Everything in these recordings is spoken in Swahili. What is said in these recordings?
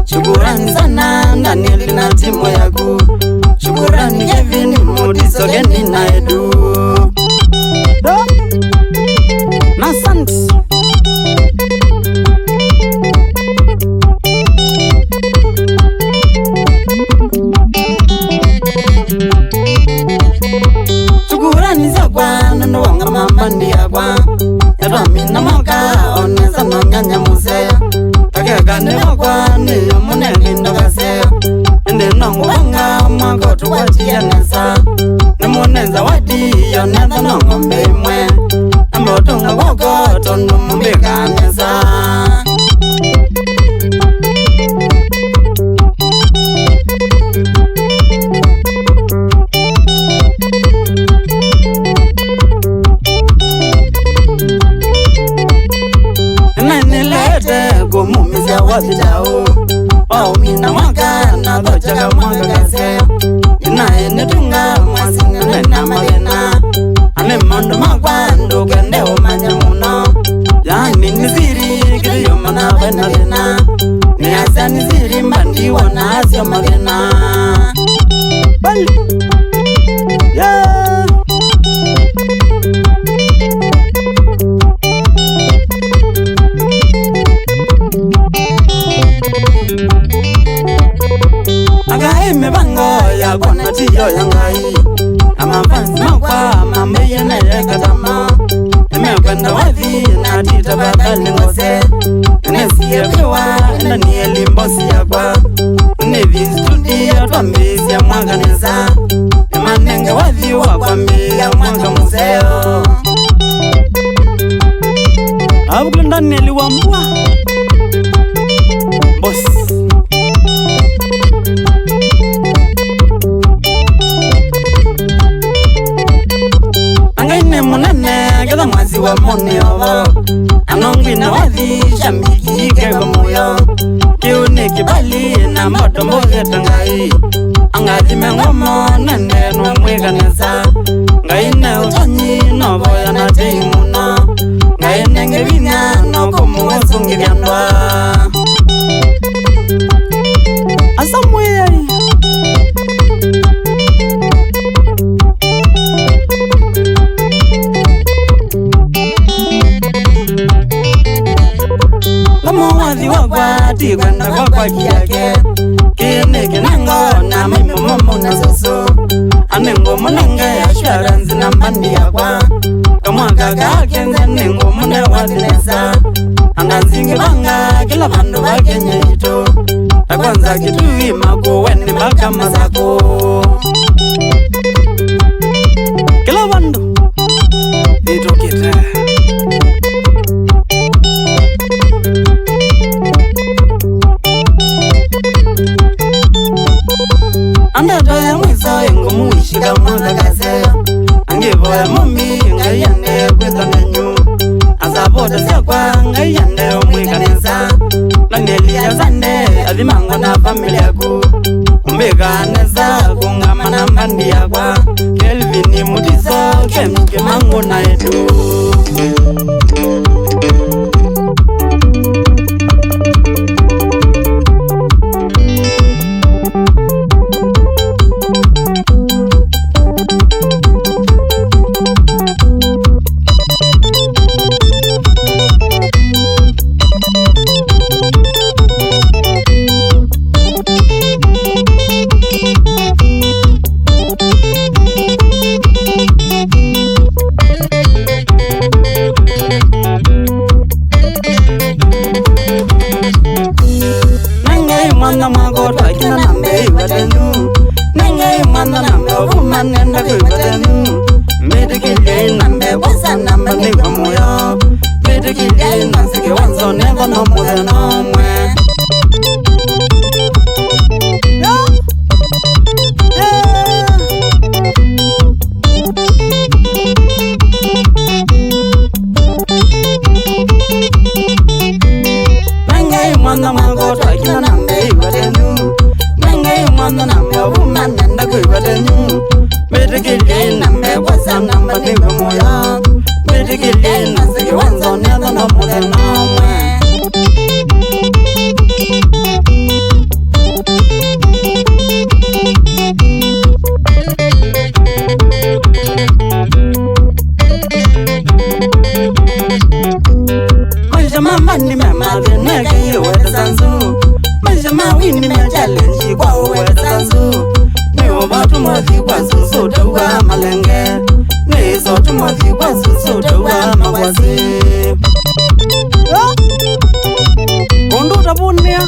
Shukurani sana Daniel na timu yako. Shukurani Kevin Modiso Gendi na Edu. Na asante. Shukurani za kwa nando wanga mambandi ya kwa. Erami na maka oneza no nyanya musea. Takagane wakwa ni yomune gindo kasea. Ende nongo wanga mwakotu watia nesa. Nemoneza wadi yoneza nongo mbimwe. Nambotunga wako tondo mbika nesa. Mumizia wabitao waumina mwaka na dochaga mwaka kaseo. Inae netunga mwasingane na magena. Ane mondo makwando kende umanya muno. Yani niziri kiriyo mana wena gena. Ni asa niziri mbandi wana asyo magena. Bali yeah. Agaime bango ya kona tiyo yangai. Ama fansi makwa mameye na yekatama. Eme kwenda wazi na tita bakali ngose. Nesiye kiwa enda niye limbosi ya kwa. Nevi studio tuambisi ya mwaka nesa. Ema nenge wazi wakwambi ya mwaka museo. Abukunda neli wa mbua boss. Angaine munene keda mwazi wa moni ovo. Anongwi na wazi shambiki kego muyo. Kiune kibali na moto mboge tangai. Angazi mengomo nende numwega nesa. Ngaine utanyi novo ya na teimuna. Ngaine ngevinya no komu wasungi vyandwa. Asamwe Mwazi wakwati kwenda kwa kwa kiyake. Kine kinengo na mimi momo na susu. Anengo munenge ya sharanzi na mbandi ya kwa. Kama kaka kenze nengo mune wazinesa. Anganzingi banga kila bandu wa Kenya ito. Takwanza kitui mako weni baka mazako. Kila bandu ito kite. Anda toya mwiso yengo muishika mwaka kaseo. Angivo ya mumi ngayande kweza nenyu. Azabota siakwa ngayande umwika nesa. Langeli ya zande adhimango na familia ku. Umbeka nesa kungama na mbandi ya kwa. Kelvini Modiso kemke mango na edu. kuivatenu Medikile nambe wasa namba niwa moyo Medikile nasike wanzo never no more than no mwe Mengai mwana mwango twakina nambe ivatenu Mengai mwana nambe woman nenda kuivatenu Medikile nambe wasa namba niwa moyo Medikile nasike wanzo never no more than no mwe Mama ni mama nega yewe zanzu Maisha wini me challenge kwa uwe zanzu Ni wabatu mwazi kwa susu tawa malenge Ni sotu mwazi kwa susu tawa mawasi Kondo tabunia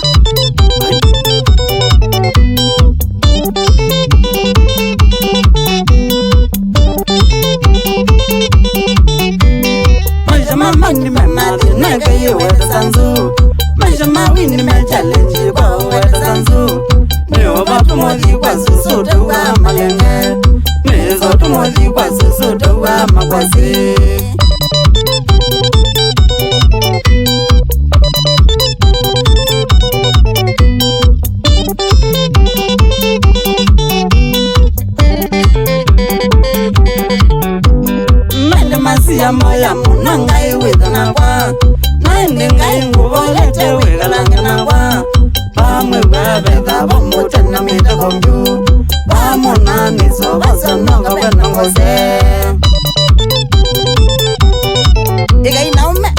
Mama ni mama nega yewe zanzu Maisha wini me challenge kwa uwe zanzu Ni wabatu mwazi kwa susu tawa malenge Ni sotu mwazi kwa susu tawa mawasi Masiya moya munangai withana kwa Nende ngai nguvolete wigalangana kwa Pamwe wabetha bomutena mita komju Pamona niso basa noga wenongose Iga inaume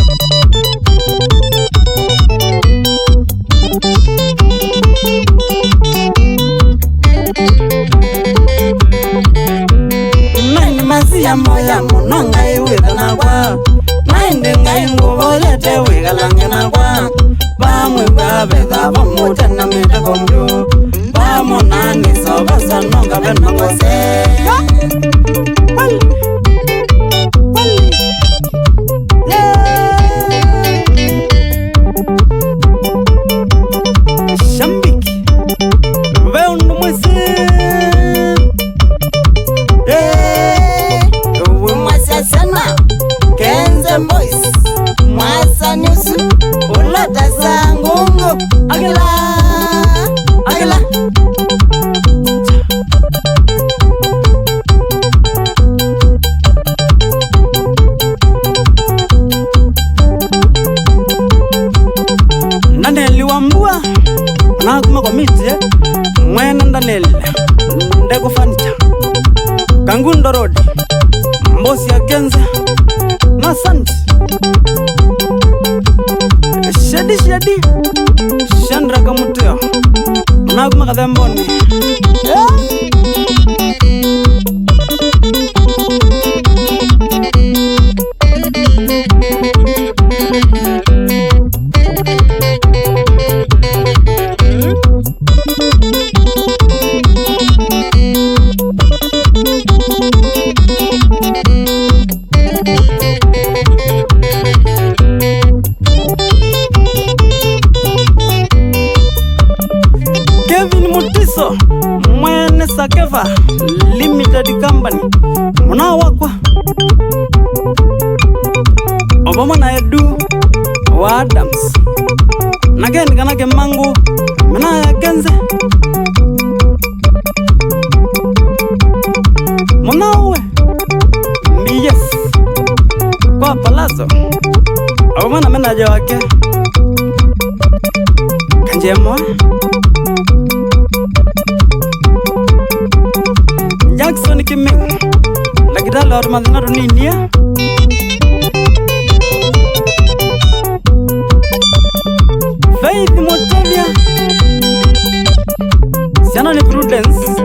Masiya moya munangai withana kwa Nende ngai nguvolete wigalangana kwa Pamwe wabetha bomutena mita komju Pamona niso basa noga wenongose Shambiki Veundu mwese Sana Kenze Boys Mwasa Nyusu Ulota Sangungu Agila Agila Ndaneli wambua Nakuma komiti Mwena ndaneli Ndeko fanicha Kangundo Road Mbosi ya Kenza na Santi Shadi Shandra Kamuteo Nakuma Kadhemboni Mwene Sakeva Limited Company Muna wakwa Obama na Edu wa Adams Nageni kanake mangu Mina ya Kenze Muna uwe Mbiyef Kwa Palazzo Obama na menaja wake Kanjemwa Jackson Kiming Lakita Lord Madina Runinia Faith Motavia Siana ni Prudence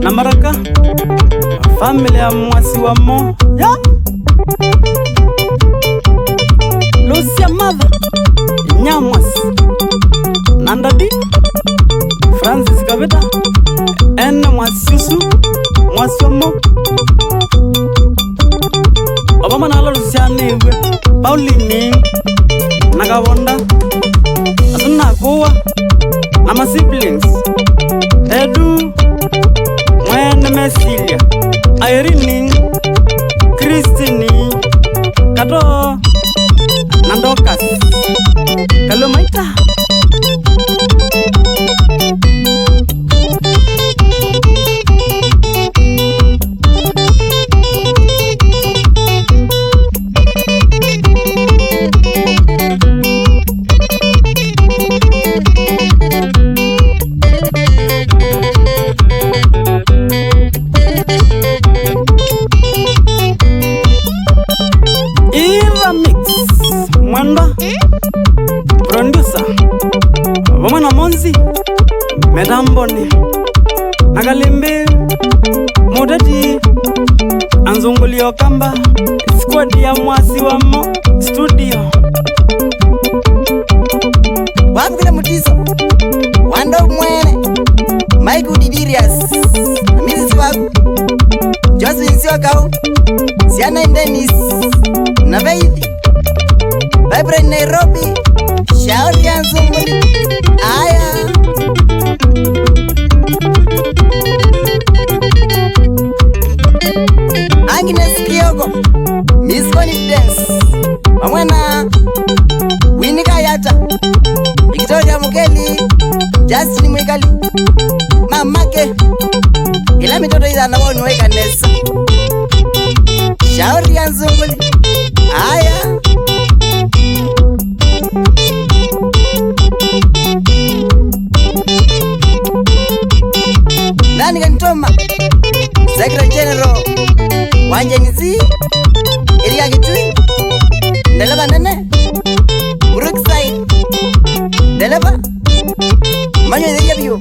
na Maraka Family ya Mwasi wa Mo ya Lucia Mother Nyamwasi Nandadi Francis Kavita Ene Mwasiusu Mwasyomo Obama na Lucianiwe Paulini Nakawonda Asuna kuwa na ma siblings Edu Mwene Mesilia Irene Christine Kato Nandokas Kalomaita Producer Wamana Monzi Medamboni Nagalimbe Modati Anzungulio Kamba Squad ya Mwasi wa Mo Studio Wangile Mutiso Wando Mwene Mike Udidirias Mrs. Wagu Josephine Siwakau Siana Dennis na Faith Vibrant Nairobi Shauri ya Nzunguli Aya Agnes Kiyoko Miss Confidence Wamwena Winnie Kayata Victoria Mukeli Justin Mwikali Mamake Ila mitoto hiza na wao niweka nesa Shauri ya Nzunguli Aya Nani Kantoma Secretary General Wanjenizi Elia Kitui Deleva Nene Brookside Deleva Manyo Elia Biyo